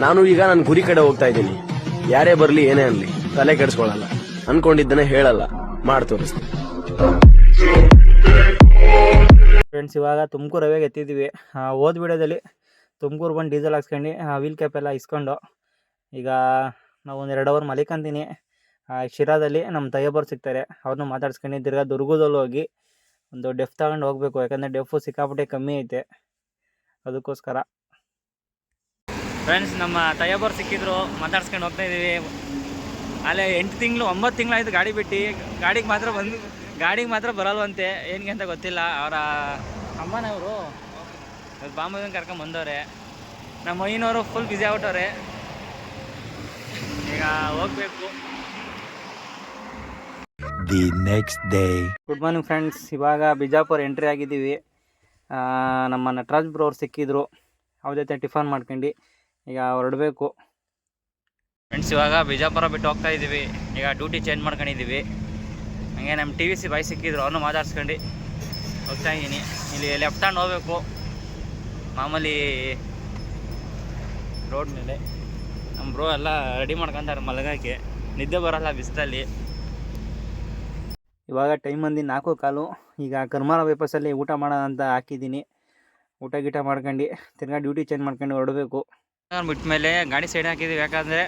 ನಾನು ಈಗ ನನ್ನ ಗುರಿ ಕಡೆ ಹೋಗ್ತಾ ಇದ್ದೀನಿ. ಯಾರೇ ಬರ್ಲಿ ಏನೇ ಅನ್ಲಿ ತಲೆ ಕೆಡಿಸ್ಕೊಳ್ಳಲ್ಲ, ಅನ್ಕೊಂಡಿದ್ದನ್ನೇ ಹೇಳಲ್ಲ, ಮಾಡಿ ತೋರಿಸ್ತೀನಿ. ಫ್ರೆಂಡ್ಸ್, ಇವಾಗ ತುಮಕೂರು ಹೈವೇಗೆ ಎತ್ತಿದ್ದೀವಿ. ಹೋದ ವಿಡಿಯೋದಲ್ಲಿ ತುಮಕೂರು ಬಂದು ಡೀಸೆಲ್ ಹಾಕ್ಸ್ಕೊಂಡು ವೀಲ್ ಕ್ಯಾಪ್ ಎಲ್ಲ ಇಸ್ಕೊಂಡು ಈಗ ನಾವು ಒಂದು 2 ಅವರ್ ಮಲಿಕಂತೀನಿ. ಶಿರಾದಲ್ಲಿ ನಮ್ಮ ತಯ್ಯಬ್ಬರು ಸಿಗ್ತಾರೆ, ಅವ್ರನ್ನೂ ಮಾತಾಡ್ಸ್ಕೊಂಡು ತಿರ್ಗಾ ದುರ್ಗದಲ್ಲಿ ಹೋಗಿ ಒಂದು ಡೆಫ್ ತಗೊಂಡು ಹೋಗ್ಬೇಕು. ಯಾಕಂದರೆ ಡೆಫು ಸಿಕ್ಕಾಪಟ್ಟೆ ಕಮ್ಮಿ ಐತೆ, ಅದಕ್ಕೋಸ್ಕರ. ಫ್ರೆಂಡ್ಸ್, ನಮ್ಮ ತಯ್ಯಬ್ಬರು ಸಿಕ್ಕಿದ್ರು, ಮಾತಾಡ್ಸ್ಕೊಂಡು ಹೋಗ್ತಾ ಇದ್ದೀವಿ. ಅಲ್ಲೇ 8 ತಿಂಗಳು 9 ತಿಂಗಳಾಯ್ತು ಗಾಡಿ ಬಿಟ್ಟು. ಗಾಡಿಗೆ ಮಾತ್ರ ಬರಲ್ವಂತೆ, ಏನಿಗೆ ಅಂತ ಗೊತ್ತಿಲ್ಲ. ಅವರ ಅಮ್ಮನವರು ಬಾಂಬೆಗೆ ಕರ್ಕೊಂಡು ಬಂದವ್ರೆ. ನಮ್ಮ ಮೈನವರು ಫುಲ್ ಬ್ಯುಸಿ ಆಗ್ಬಿಟ್ಟವ್ರೆ, ಈಗ ಹೋಗ್ಬೇಕು. The next day. Good morning friends, ಇವಾಗ ಬಿಜಾಪುರ ಎಂಟ್ರಿ ಆಗಿದ್ದೀವಿ. ನಮ್ಮ ನಟರಾಜ್ ಬ್ರೋ ಅವ್ರು ಸಿಕ್ಕಿದ್ರು, ಅವ್ರ ಜೊತೆ ಟಿಫನ್ ಮಾಡ್ಕೊಂಡು ಈಗ ಹೊರಡಬೇಕು. ಫ್ರೆಂಡ್ಸ್, ಇವಾಗ ಬಿಜಾಪುರ ಬಿಟ್ಟು ಹೋಗ್ತಾ ಇದ್ದೀವಿ. ಈಗ ಡ್ಯೂಟಿ ಚೇಂಜ್ ಮಾಡ್ಕೊಂಡಿದ್ದೀವಿ. ಹಂಗೆ ನಮ್ಮ TVC ಬಾಯ್ ಸಿಕ್ಕಿದ್ರು, ಅವ್ರನ್ನೂ ಮಾತಾಡ್ಸ್ಕೊಂಡು ಹೋಗ್ತಾ ಇದ್ದೀನಿ. ಇಲ್ಲಿ ಲೆಫ್ಟ್ ಹ್ಯಾಂಡ್ ಹೋಗ್ಬೇಕು, ಮಾಮೂಲಿ ರೋಡ್ ಮೇಲೆ. ನಮ್ಮ ಬ್ರೋ ಎಲ್ಲ ರೆಡಿ ಮಾಡ್ಕೊತಾರೆ ಮಲಗೋಕ್ಕೆ, ನಿದ್ದೆ ಬರೋಲ್ಲ ಬಿಸಿಲಲ್ಲಿ. ಇವಾಗ ಟೈಮ್ ಬಂದು 4:15. ಈಗ ಕರ್ಮಾರ ಬೈಪಾಸಲ್ಲಿ ಊಟ ಮಾಡೋಣ ಅಂತ ಹಾಕಿದ್ದೀನಿ. ಊಟ ಗೀಟ ಮಾಡ್ಕೊಂಡು ತಿರ್ಗಾ ಡ್ಯೂಟಿ ಚೇಂಜ್ ಮಾಡ್ಕೊಂಡು ಹೊರಡಬೇಕು. ಬಿಟ್ಟ ಮೇಲೆ ಗಾಡಿ ಸೈಡ್ ಹಾಕಿದ್ದೀವಿ, ಯಾಕಂದರೆ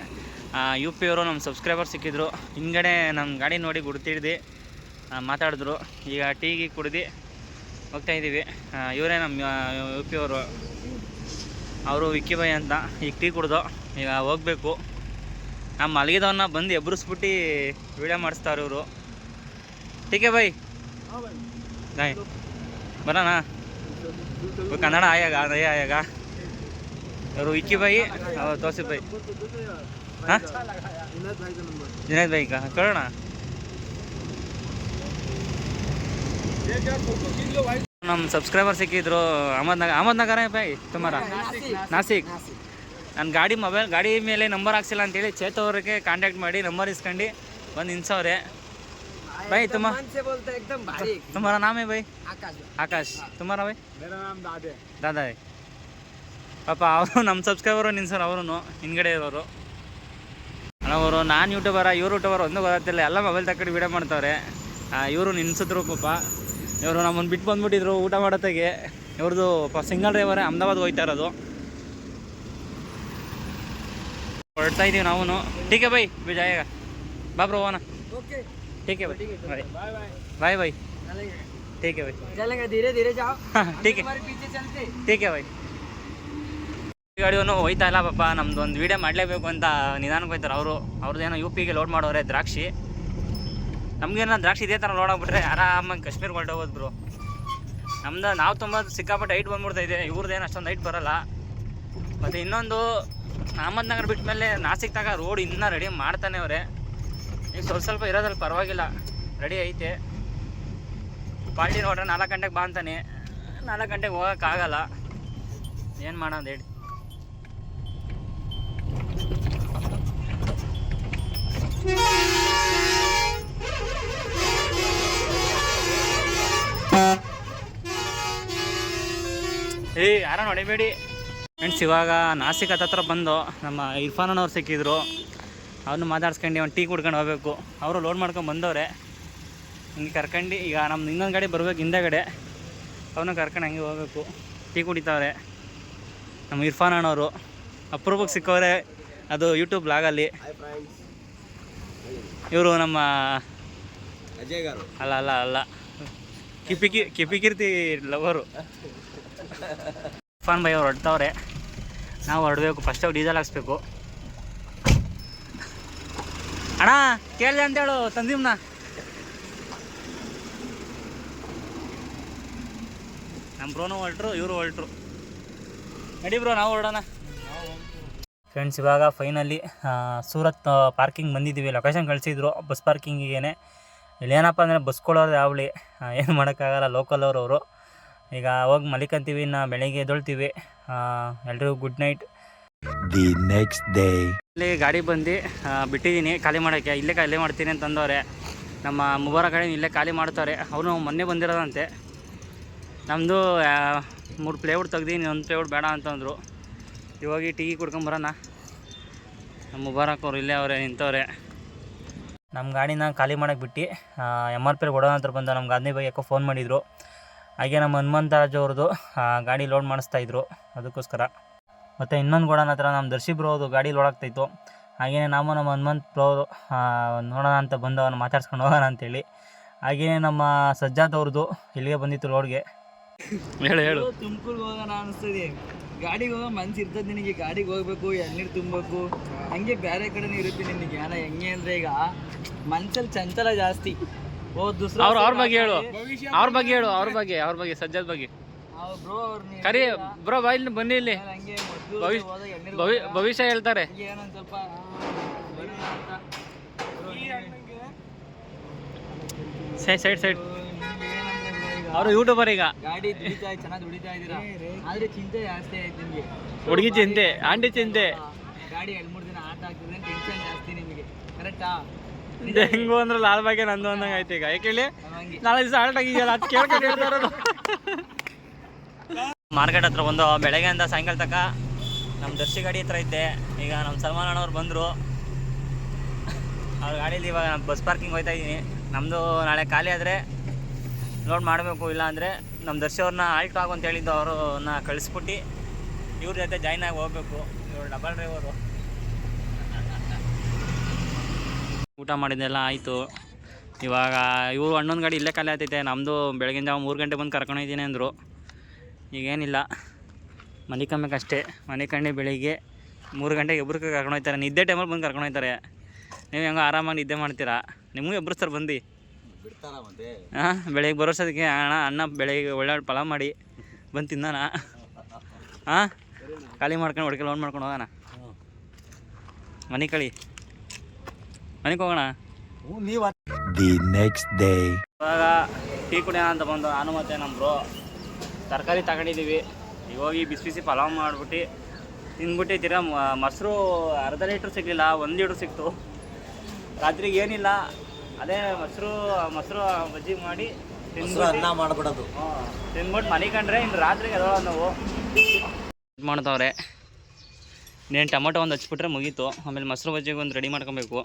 UP ಅವರು ನಮ್ಮ ಸಬ್ಸ್ಕ್ರೈಬರ್ ಸಿಕ್ಕಿದ್ರು. ಹಿಂದ್ಗಡೆ ನಮ್ಮ ಗಾಡಿ ನೋಡಿ ಗುರ್ತಿಡ್ದು ಮಾತಾಡಿದ್ರು. ಈಗ ಟೀಗೆ ಕುಡ್ದು ಹೋಗ್ತಾಯಿದ್ದೀವಿ. ಇವರೇ ನಮ್ಮ UP ಅವರು ವಿಕ್ಕಿ ಬಾಯ್ ಅಂತ. ಈಗ ಟೀ ಕುಡ್ದು ಈಗ ಹೋಗಬೇಕು. ನಮ್ಮ ಮಲಗಿದವನ್ನ ಬಂದು ಎಬ್ಬರಿಸ್ಬಿಟ್ಟು ವೀಡಿಯೋ ಮಾಡಿಸ್ತಾರೆ ಇವರು. ಟೀಕೆ ಬಾಯ್ ಬಾಯ್ ಬರೋಣ, ಕನ್ನಡ ಆಯಾಗ ಇವರು ವಿಕ್ಕಿ ಬಾಯಿ, ತೋಸಿಫ್ ಬಾಯ್. ಹಾಂ, ಜುನೈದ್ ಬಾಯಿ का करो ना. ನಮ್ಮ ಸಬ್ಸ್ಕ್ರೈಬರ್ ಸಿಕ್ಕಿದ್ರು. ಅಹಮದ್ನಗರ ಬಾಯ್ ತುಮಾರ ನಾಸಿಕ್. ನನ್ನ ಗಾಡಿ ಮೇಲೆ ನಂಬರ್ ಹಾಕ್ಸಿಲ್ಲ ಅಂತೇಳಿ ಚೇತು ಅವ್ರಿಗೆ ಕಾಂಟ್ಯಾಕ್ಟ್ ಮಾಡಿ ನಂಬರ್ ಇಸ್ಕೊಂಡು ಬಂದು ನಿನ್ಸವ್ರೆ. भाई तुम्हारा नाम है भाई? आकाश. तुम्हारा भाई? मेरा नाम दादा है. ಪಾಪ ಅವರು ನಮ್ಮ ಸಬ್ಸ್ಕ್ರೈಬರು ನಿನ್ಸರ್. ಅವರು ಹಿಂದ್ಗಡೆ ಇರೋರು ಅವರು. ನಾನು ಯೂಟ್ಯೂಬರ, ಇವರು ಯೂಟ್ಯೂಬರ್, ಒಂದು ಗೊತ್ತಿಲ್ಲ. ಎಲ್ಲ ಮೊಬೈಲ್ ತಕ್ಕಡಿ ವೀಡಿಯೋ ಮಾಡ್ತಾವ್ರೆ. ಇವರು ನಿನ್ಸಿದ್ರು ಪಾಪ. ಇವರು ನಮ್ಮನ್ನು ಬಿಟ್ಟು ಬಂದುಬಿಟ್ಟಿದ್ರು ಊಟ ಮಾಡೋತ್ತಾಗೆ. ಇವ್ರದ್ದು ಸಿಂಗಲ್ ಡ್ರೈವರೇ, ಅಹಮದಾಬಾದ್ ಹೋಗ್ತಾ ಇರೋದು. ಹೊರಡ್ತಾ ಇದ್ದೀವಿ ನಾವು. ಟೀಕೆ ಬೈ ಬಿಜಾಯಗ ಬಾಬ್ರು ಹೋಗೋಣ. ठीक है भाई, बाय बाय. ठीक है भाई, चलेंगे धीरे धीरे जाओ. ठीक है, हमारे पीछे चलते. ठीक है भाई. ಗಾಡಿಯನ್ನು ಹೋಯ್ತಾ ಇಲ್ಲ ಪಾಪ. ನಮ್ದು ಒಂದು ವೀಡಿಯೋ ಮಾಡಲೇಬೇಕು ಅಂತ ನಿಧಾನಕ್ಕೆ ಹೋಯ್ತಾರೆ ಅವರು. ಅವ್ರದ್ದೇನೋ UPಗೆ ಲೋಡ್ ಮಾಡೋರೆ ದ್ರಾಕ್ಷಿ. ನಮಗೇನೋ ದ್ರಾಕ್ಷಿ ಇದೇ ಥರ ಲೋಡ್ ಆಗಿಬಿಟ್ರೆ ಆರಾಮಾಗಿ ಕಾಶ್ಮೀರ್ಗೆ ಹೊರಟೋಗೋದು ಬ್ರೋ. ನಾವು ತುಂಬ ಸಿಕ್ಕಾಪಟ್ಟೆ ಹೈಟ್ ಬಂದ್ಬಿಡ್ತಾಯಿದೆ. ಇವ್ರದ್ದೇನು ಅಷ್ಟೊಂದು ಹೈಟ್ ಬರೋಲ್ಲ. ಮತ್ತು ಇನ್ನೊಂದು, ಅಹಮದ್ನಗರ ಬಿಟ್ಟ ಮೇಲೆ ನಾಸಿಕ್ ತಗ ರೋಡ್ ಇನ್ನೂ ರೆಡಿ ಮಾಡ್ತಾನೆ ಅವರೇ. ಈಗ ಸ್ವಲ್ಪ ಇರೋದ್ರಲ್ಲಿ ಪರವಾಗಿಲ್ಲ, ರೆಡಿ ಐತೆ. ಪಾರ್ಟಿ ನೋಡ್ರೆ 4 ಗಂಟೆಗೆ ಬಾ ಅಂತಾನೆ. 4 ಗಂಟೆಗೆ ಹೋಗೋಕ್ಕಾಗಲ್ಲ, ಏನು ಮಾಡೋದು ಹೇಳಿ. ಯಾರ ನೋಡಿಬೇಡಿ ಫ್ರೆಂಡ್ಸ್. ಇವಾಗ ನಾಸಿಕ್ ಹತ್ರ ಬಂದು ನಮ್ಮ ಇರ್ಫಾನ್ ಅವ್ರು ಸಿಕ್ಕಿದ್ರು. ಅವ್ರನ್ನ ಮಾತಾಡ್ಸ್ಕೊಂಡು ಒಂದು ಟೀ ಕುಡ್ಕೊಂಡು ಹೋಗ್ಬೇಕು. ಅವರು ಲೋಡ್ ಮಾಡ್ಕೊಂಡು ಬಂದವ್ರೆ. ಹಿಂಗೆ ಕರ್ಕೊಂಡು ಈಗ ನಮ್ಮ ಇನ್ನೊಂದು ಗಾಡಿ ಬರಬೇಕು ಹಿಂದೆಗಡೆ. ಅವನ್ನ ಕರ್ಕೊಂಡು ಹಂಗೆ ಹೋಗ್ಬೇಕು. ಟೀ ಕುಡಿತಾವ್ರೆ ನಮ್ಮ ಇರ್ಫಾನ್ ಅಣ್ಣವರು. ಅಪರೂಪಕ್ಕೆ ಸಿಕ್ಕವ್ರೆ, ಅದು ಯೂಟ್ಯೂಬ್ ಬ್ಲಾಗಲ್ಲಿ. ಇವರು ನಮ್ಮ ಅಲ್ಲ ಕಿಪಿಕೀರ್ತಿ ಲವರು. ಇರ್ಫಾನ್ ಭಾಯ್ ಅವ್ರು ಹೊರಡ್ತಾವ್ರೆ, ನಾವು ಹೊರಡಬೇಕು. ಫಸ್ಟಾಗಿ ಡೀಸೆಲ್ ಹಾಕ್ಸ್ಬೇಕು. ಅಣ್ಣ ಕೇಳಿದೆ ಅಂತೇಳು ತಂದೀಮ್ನ. ನಮ್ಮ ಬ್ರೋನು ಹೊರಟ್ರು, ಇವರು ಹೊರಟ್ರು. ನಡಿ ಬ್ರೋ, ನಾವು ಹೊರಡೋಣ. ಫ್ರೆಂಡ್ಸ್, ಇವಾಗ ಫೈನಲಿ ಸೂರತ್ ಪಾರ್ಕಿಂಗ್ ಬಂದಿದ್ದೀವಿ. ಲೊಕೇಶನ್ ಕಳಿಸಿದ್ರು ಬಸ್ ಪಾರ್ಕಿಂಗಿಗೇನೆ. ಇಲ್ಲೇನಪ್ಪ ಅಂದರೆ ಬಸ್ಕೊಳ್ಳೋರು ಯಾವಳಿ, ಏನು ಮಾಡೋಕ್ಕಾಗಲ್ಲ, ಲೋಕಲ್ ಅವರು. ಈಗ ಹೋಗಿ ಮಲಿಕಂತೀವಿ, ಇನ್ನು ಬೆಳಿಗ್ಗೆ ಎದ್ದೊಳ್ತೀವಿ. ಎಲ್ರಿಗೂ good night. The next day. ಇಲ್ಲಿ ಗಾಡಿ ಬಂದು ಬಿಟ್ಟಿದ್ದೀನಿ ಖಾಲಿ ಮಾಡೋಕ್ಕೆ. ಇಲ್ಲೇ ಖಾಲಿ ಮಾಡ್ತೀನಿ ಅಂತಂದವ್ರೆ. ನಮ್ಮ ಮುಬಾರಕ್ ಗಾಡಿ ಇಲ್ಲೇ ಖಾಲಿ ಮಾಡ್ತಾರೆ. ಅವರು ಮೊನ್ನೆ ಬಂದಿರೋದಂತೆ. ನಮ್ಮದು 3 ಪ್ಲೇವುಡ್ ತೆಗ್ದು 1 ಪ್ಲೇವುಡ್ ಬೇಡ ಅಂತಂದರು. ಇವಾಗ ಟೀ ಕುಡ್ಕೊಂಬರೋಣ. ನಮ್ಮ ಮುಬಾರಕ್ ಅವ್ರು ಇಲ್ಲೇ ಅವರೇ ನಿಂತವ್ರೆ. ನಮ್ಮ ಗಾಡಿನ ಖಾಲಿ ಮಾಡೋಕ್ಕೆ ಬಿಟ್ಟು MRP ಕೊಡೋಣ ಹತ್ರ ಬಂದ ನಮ್ಮ ಗಾಂಧಿ ಬೈ ಯಾಕೋ ಫೋನ್ ಮಾಡಿದರು. ಹಾಗೆ ನಮ್ಮ ಹನುಮಂತರಾಜು ಅವ್ರದ್ದು ಗಾಡಿ ಲೋಡ್ ಮಾಡಿಸ್ತಾಯಿದ್ರು, ಅದಕ್ಕೋಸ್ಕರ. ಮತ್ತು ಇನ್ನೊಂದು ಗೋಡನ್ ಹತ್ರ ನಮ್ಮ ದರ್ಶಿ ಬ್ರೋ ಅವ್ರದ್ದು ಗಾಡಿ ಲೋಡ್ ಆಗ್ತಾಯಿತ್ತು. ಹಾಗೆಯೇ ನಾವು ನಮ್ಮ ಹನುಮಂತ್ ಬ್ರೋ ನೋಡೋಣ ಅಂತ ಬಂದು ಅವ್ರನ್ನ ಮಾತಾಡ್ಸ್ಕೊಂಡು ಹೋಗೋಣ ಅಂತೇಳಿ. ಹಾಗೆಯೇ ನಮ್ಮ ಸಜ್ಜಾದ್ ಅವ್ರದ್ದು ಇಲ್ಲಿಗೆ ಬಂದಿತ್ತು ಲೋಡ್ಗೆ. ಹೇಳು ತುಮಕೂರ್ಗೆ ಹೋಗೋಣ ಅನಿಸ್ತದೆ. ಗಾಡಿಗೆ ಹೋಗೋ ಮನ್ಸು ಇರ್ತದೆ ನಿನಗೆ, ಗಾಡಿಗೆ ಹೋಗ್ಬೇಕು, ಎಳ್ನೀರು ತುಂಬಬೇಕು, ಹಂಗೆ ಬೇರೆ ಕಡೆನೂ ಇರುತ್ತೆ ನಿನಗೆ. ಅಲ್ಲ ಹೆಂಗೆ ಅಂದರೆ ಈಗ ಮನ್ಸಲ್ಲಿ ಚಂಚಲ ಜಾಸ್ತಿ. ಅವ್ರ ಬಗ್ಗೆ ಹೇಳು, ಅವ್ರ ಬಗ್ಗೆ ಸಜ್ಜಾದ್ ಬಗ್ಗೆ ಬ್ರೋ ಅವ್ರನ್ನ ಕರಿ ಬ್ರೋ. ಬಾಯಿಲ್ ಬನ್ನಿ ಇಲ್ಲಿ, ಹಂಗೆ ಭವಿಷ್ಯ ಹೇಳ್ತಾರೆ. ಏನೊಂದು ಸ್ವಲ್ಪ ಸೈಡ್ ಅವರು ಯೂಟ್ಯೂಬರ್ ಈಗ. ಗಾಡಿ ಚೆನ್ನಾಗಿ ದುಡಿತಾ ಇದ್ದೀರಾ, ಆದ್ರೆ ಚಿಂತೆ ಜಾಸ್ತಿ ಆಯ್ತು ನಿಮಗೆ. ಹುಡುಗಿ ಚಿಂತೆ, ಆಂಟಿ ಚಿಂತೆ. ಗಾಡಿ 2-3 ದಿನ ಆಟ ಆಗ್ತದೆ, ಟೆನ್ಷನ್ ಜಾಸ್ತಿ ನಿಮಗೆ, ಕರೆಕ್ಟಾ? ಹೆಂಗು ಅಂದ್ರೆ ಲಾಲ್ ಬಗ್ಗೆ ನಂದು ಅಂದಂಗೆ ಆಯ್ತು ಈಗ. ಯಾಕೆ ಹೇಳಿ, ನಾಳೆ ದಿವಸ ಆಲ್ಟ್ ಆಗಿದೆಯಲ್ಲ, ಅದು ಕೇಳ್ಕೊಂಡು ಹೇಳ್ತಾ ಇರೋದು. ಮಾರ್ಕೆಟ್ ಹತ್ರ ಒಂದು ಬೆಳಗ್ಗೆಯಿಂದ ಸಾಯಂಕಾಲ ತನಕ ನಮ್ಮ ದರ್ಶಿ ಗಾಡಿ ಹತ್ರ ಇದ್ದೆ. ಈಗ ನಮ್ಮ ಸಲ್ಮಾನ್ ಅಣ್ಣವ್ರು ಬಂದರು, ಅವ್ರ ಗಾಡೀಲಿ ಇವಾಗ ಬಸ್ ಪಾರ್ಕಿಂಗ್ ಹೋಗ್ತಾ ಇದ್ದೀನಿ. ನಮ್ಮದು ನಾಳೆ ಖಾಲಿ ಆದರೆ ಲೋಡ್ ಮಾಡಬೇಕು, ಇಲ್ಲ ಅಂದರೆ ನಮ್ಮ ದರ್ಶಿ ಅವ್ರನ್ನ ಆಲ್ಟ್ ಆಗು ಅಂತ ಹೇಳಿದ್ದು, ಅವ್ರನ್ನ ಕಳಿಸ್ಬಿಟ್ಟು ಇವ್ರ ಜೊತೆ ಜಾಯ್ನ್ ಆಗಿ ಹೋಗ್ಬೇಕು. ಇವರು ಡಬಲ್ ಡ್ರೈವರು. ಊಟ ಮಾಡಿದ್ದೆಲ್ಲ ಆಯಿತು. ಇವಾಗ ಇವರು ಅಣ್ಣನ ಗಾಡಿ ಇಲ್ಲೇ ಖಾಲಿ ಆಗ್ತೈತೆ. ನಮ್ಮದು ಬೆಳಗಿನ ಜಾವ 3 ಗಂಟೆ ಬಂದು ಕರ್ಕೊಂಡೋಗ್ತೀನಿ ಅಂದರು. ಈಗೇನಿಲ್ಲ, ಮನೆ ಕಮ್ಮಕ್ಕಷ್ಟೇ. ಮನೆ ಕಂಡು ಬೆಳಿಗ್ಗೆ 3 ಗಂಟೆಗೆ ಇಬ್ಬರಿಗೆ ಕರ್ಕೊಂಡೋಗ್ತಾರೆ. ನಿದ್ದೆ ಟೈಮಲ್ಲಿ ಬಂದು ಕರ್ಕೊಂಡೋಗ್ತಾರೆ. ನೀವು ಹೆಂಗೋ ಆರಾಮಾಗಿ ನಿದ್ದೆ ಮಾಡ್ತೀರಾ, ನಿಮಗೂ ಎಬ್ಬರಿಸ್ತಾರೆ ಬಂದು. ಹಾಂ, ಬೆಳಗ್ಗೆ ಬರೋಸೋದಕ್ಕೆ ಅಣ್ಣ ಬೆಳಗ್ಗೆ ಒಳ್ಳೆ ಪಲಾವ್ ಮಾಡಿ ಬಂದು ತಿನ್ನೋಣ. ಹಾಂ, ಖಾಲಿ ಮಾಡ್ಕೊಂಡು ಹೊಡ್ಕೆ ಲೋನ್ ಮಾಡ್ಕೊಂಡು ಹೋಗೋಣ. ಮನೆಗೆ ಹೋಗೋಣ. The next day. ಇವಾಗ ಟೀ ಕುಡಿಯೋಣ ಅಂತ ಬಂದು ನಾನು ಮತ್ತು ನಮ್ಮ ಬ್ರೋ ತರಕಾರಿ ತಗೊಂಡಿದ್ದೀವಿ. ಈಗ ಹೋಗಿ ಬಿಸಿ ಬಿಸಿ ಪಲಾವ್ ಮಾಡಿಬಿಟ್ಟು ತಿಂದ್ಬಿಟ್ಟು ತಿರ್ಗಾ ಮೊಸರು ಅರ್ಧ ಲೀಟ್ರ್ ಸಿಗಲಿಲ್ಲ, 1 ಲೀಟ್ರ್ ಸಿಕ್ತು. ರಾತ್ರಿಗೆ ಏನಿಲ್ಲ, ಅದೇ ಮೊಸರು ಬಜ್ಜಿ ಮಾಡಿ ತಿಂದ್ಬಿಟ್ಟು ಅನ್ನ ಮಾಡ್ಬಿಡೋದು. ತಿಂದ್ಬಿಟ್ಟು ಮನೆ ಕಂಡ್ರೆ ಇನ್ನು ರಾತ್ರಿಗೆ ಅದೋ ನಾವು ಇದು ಮಾಡ್ತಾವ್ರೆ. ಇನ್ನೇನು ಟೊಮೊಟೊ ಒಂದು ಹಚ್ಬಿಟ್ರೆ ಮುಗೀತು. ಆಮೇಲೆ ಮೊಸರು ಬಜ್ಜಿಗೆ ಒಂದು ರೆಡಿ ಮಾಡ್ಕೊಬೇಕು.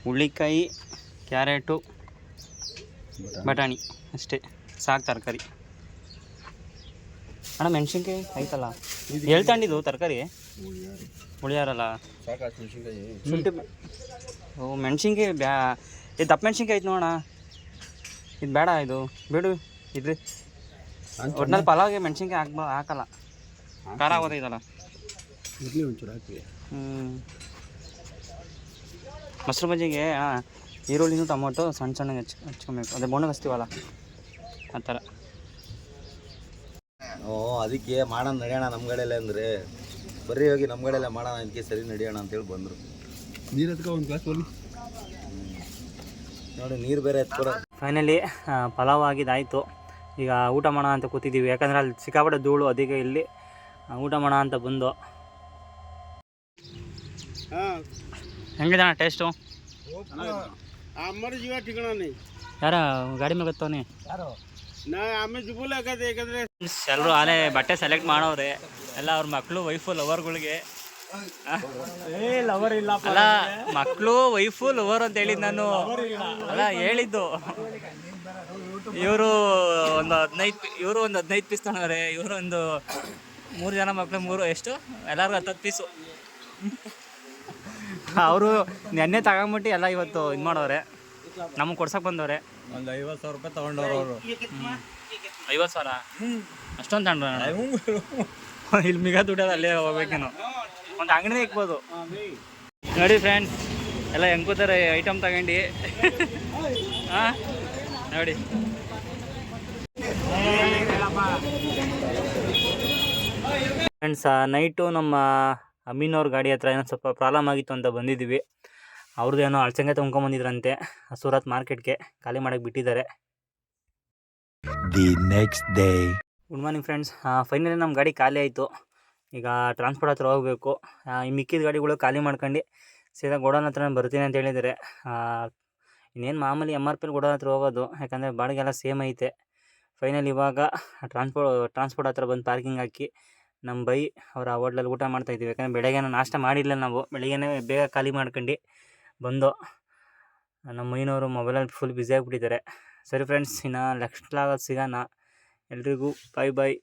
ಹುಳ್ಳಿಕಾಯಿ, ಕ್ಯಾರೆಟು, ಬಟಾಣಿ ಅಷ್ಟೇ ಸಾಕು ತರಕಾರಿ. ಅಣ್ಣ ಮೆಣಸಿನ್ಕಾಯಿ ಆಯ್ತಲ್ಲ, ಹೇಳ್ತಂಡಿದ್ದು ತರಕಾರಿ ಉಳಿಯಾರಲ್ಲ. ಶುಂಠಿ, ಓ ಮೆಣಸಿನ್ಕಾಯಿ ಇದು ದಪ್ಪ ಮೆಣಸಿನ್ಕಾಯಿ ಐತೆ ನೋಡೋಣ. ಇದು ಬೇಡ, ಇದು ಬೇಡು ಇದ್ರಿ. ಒಟ್ನಲ್ಲಿ ಪಲಾವ್ಗೆ ಮೆಣಸಿನ್ಕಾಯಿ ಹಾಕಲ್ಲ, ಖಾರ ಆಗೋದೈತಲ್ಲ. ಮೊಸರು ಬಜ್ಜಿಗೆ ಈರುಳ್ಳಿನೂ ಟೊಮೊಟೊ ಸಣ್ಣಗೆ ಹಚ್ಕೊಬೇಕು. ಅದೇ ಬೋಂಡಗೆ ಹಚ್ತೀವಲ್ಲ ಆ ಥರ. ಅದಕ್ಕೆ ಮಾಡೋಣ ನಡೆಯೋಣ ನಮ್ಮ ಕಡೆಯಲ್ಲೇ ಅಂದರೆ ಬರ್ರಿ ಹೋಗಿ ನಮ್ಮ ಕಡೆಯಲ್ಲೇ ಮಾಡೋಣ, ಅದಕ್ಕೆ ಸರಿ ನಡೆಯೋಣ ಅಂತೇಳಿ ಬಂದರು. ನೀರು ಎತ್ಕೊ ಒಂದು ಗ್ಲಾಸ್ ಬನ್ನಿ. ನೋಡಿ ನೀರು ಬೇರೆ ಎತ್ಕೊಡ. ಫೈನಲಿ ಪಲಾವ್ ಆಗಿದ್ದಾಯಿತು. ಈಗ ಊಟ ಮಾಡೋಣ ಅಂತ ಕೂತಿದ್ದೀವಿ. ಯಾಕಂದರೆ ಅಲ್ಲಿ ಸಿಕ್ಕಾಪಟ್ಟೆ ಧೂಳು, ಅದಕ್ಕೆ ಇಲ್ಲಿ ಊಟ ಮಾಡೋಣ ಅಂತ ಬಂದು. ಹೆಂಗಿದೆ ಅಣ್ಣ ಟೇಸ್ಟು? ಯಾರ ಗಾಡಿ ಮೇಲೆ ಗೊತ್ತವನಿ ಎಲ್ಲರೂ ಆಲೇ ಬಟ್ಟೆ ಸೆಲೆಕ್ಟ್ ಮಾಡೋರೆ ಎಲ್ಲ. ಅವ್ರ ಮಕ್ಕಳು ವೈಫು ಲವರ್ಗಳಿಗೆ ಅಲ್ಲ, ಮಕ್ಕಳು ವೈಫು ಲವರ್ ಅಂತ ಹೇಳಿದ್ದು ನಾನು ಅಲ್ಲ ಹೇಳಿದ್ದು. ಇವರು ಒಂದು 15 ಪೀಸ್ ತಗೊಂಡ್ರೆ, ಇವರು ಒಂದು 3 ಜನ ಮಕ್ಕಳು 3 ಎಷ್ಟು ಎಲ್ಲರಿಗೂ 10 ಪೀಸು. ಅವರು ನೆನ್ನೆ ತಗೊಂಬಿಟ್ಟು ಎಲ್ಲ ಇವತ್ತು ಇದು ಮಾಡೋರೆ, ನಮಗೆ ಕೊಡ್ಸಕ್ಕೆ ಬಂದವ್ರೆ. ಒಂದು 50,000 ರೂಪಾಯಿ ತೊಗೊಂಡವ್ರು ಅವರು. 50,000 ಅಷ್ಟೊಂದು ತಗೊಂಡ್ರು. ಇಲ್ಲಿ ಮಿಗ ದುಡ್ಡೋದು ಅಲ್ಲೇ ಹೋಗ್ಬೇಕೇನೋ, ಒಂದು ಅಂಗಡಿನೇ ಇಕ್ಬೋದು. ನೋಡಿ ಫ್ರೆಂಡ್ಸ್, ಎಲ್ಲ ಹೆಂಗೆ ಕೂತಾರೆ ಐಟಮ್ ತಗೊಂಡು. ಹಾಂ ನೋಡಿ, ಫ್ರೆಂಡ್ಸ್ ನೈಟು ನಮ್ಮ ಅಮೀನವ್ರ ಗಾಡಿ ಹತ್ರ ಏನೋ ಸ್ವಲ್ಪ ಪ್ರಾಬ್ಲಮ್ ಆಗಿತ್ತು ಅಂತ ಬಂದಿದ್ದೀವಿ. ಅವ್ರದ್ದು ಏನೋ ಅಳಸಂಗೆ ತೊಗೊಂಬಂದಿದ್ರಂತೆ, ಸೂರತ್ ಮಾರ್ಕೆಟ್ಗೆ ಖಾಲಿ ಮಾಡೋಕ್ಕೆ ಬಿಟ್ಟಿದ್ದಾರೆ. The next day. Good morning friends. Finally ನಮ್ಮ ಗಾಡಿ ಖಾಲಿ ಆಯಿತು. ಈಗ ಟ್ರಾನ್ಸ್ಪೋರ್ಟ್ ಹತ್ರ ಹೋಗಬೇಕು. ಈ ಮಿಕ್ಕಿದ ಗಾಡಿಗಳು ಖಾಲಿ ಮಾಡ್ಕೊಂಡು ಸೀದಾ ಗೋಡನ್ ಹತ್ರ ಬರ್ತೀನಿ ಅಂತ ಹೇಳಿದ್ದಾರೆ. ಇನ್ನೇನು ಮಾಮೂಲಿ MRP ಗೋಡನ್ ಹತ್ರ ಹೋಗೋದು, ಯಾಕಂದರೆ ಬಾಡಿಗೆ ಎಲ್ಲ ಸೇಮ್ ಐತೆ. ಫೈನಲ್ ಇವಾಗ ಟ್ರಾನ್ಸ್ಪೋರ್ಟ್ ಹತ್ರ ಬಂದು ಪಾರ್ಕಿಂಗ್ ಹಾಕಿ ನಮ್ಮ ಬೈ ಅವರ ಹೋಟ್ಲಲ್ಲಿ ಊಟ ಮಾಡ್ತಾಯಿದ್ದೀವಿ. ಯಾಕಂದರೆ ಬೆಳಗ್ಗೆ ನಾಷ್ಟ ಮಾಡಿಲ್ಲ ನಾವು, ಬೆಳಗ್ಗೆನೇ ಬೇಗ ಖಾಲಿ ಮಾಡ್ಕೊಂಡು ಬಂದು. ನಮ್ಮ ಮೈನವರು ಮೊಬೈಲಲ್ಲಿ ಫುಲ್ ಬ್ಯುಸಿ ಆಗಿಬಿಟ್ಟಿದ್ದಾರೆ. ಸರಿ ಫ್ರೆಂಡ್ಸ್, ಇನ್ನು ನೆಕ್ಸ್ಟ್ ವ್ಲಾಗಲ್ಲಿ ಸಿಗೋಣ. ಎಲ್ರಿಗೂ ಬಾಯ್ ಬಾಯ್.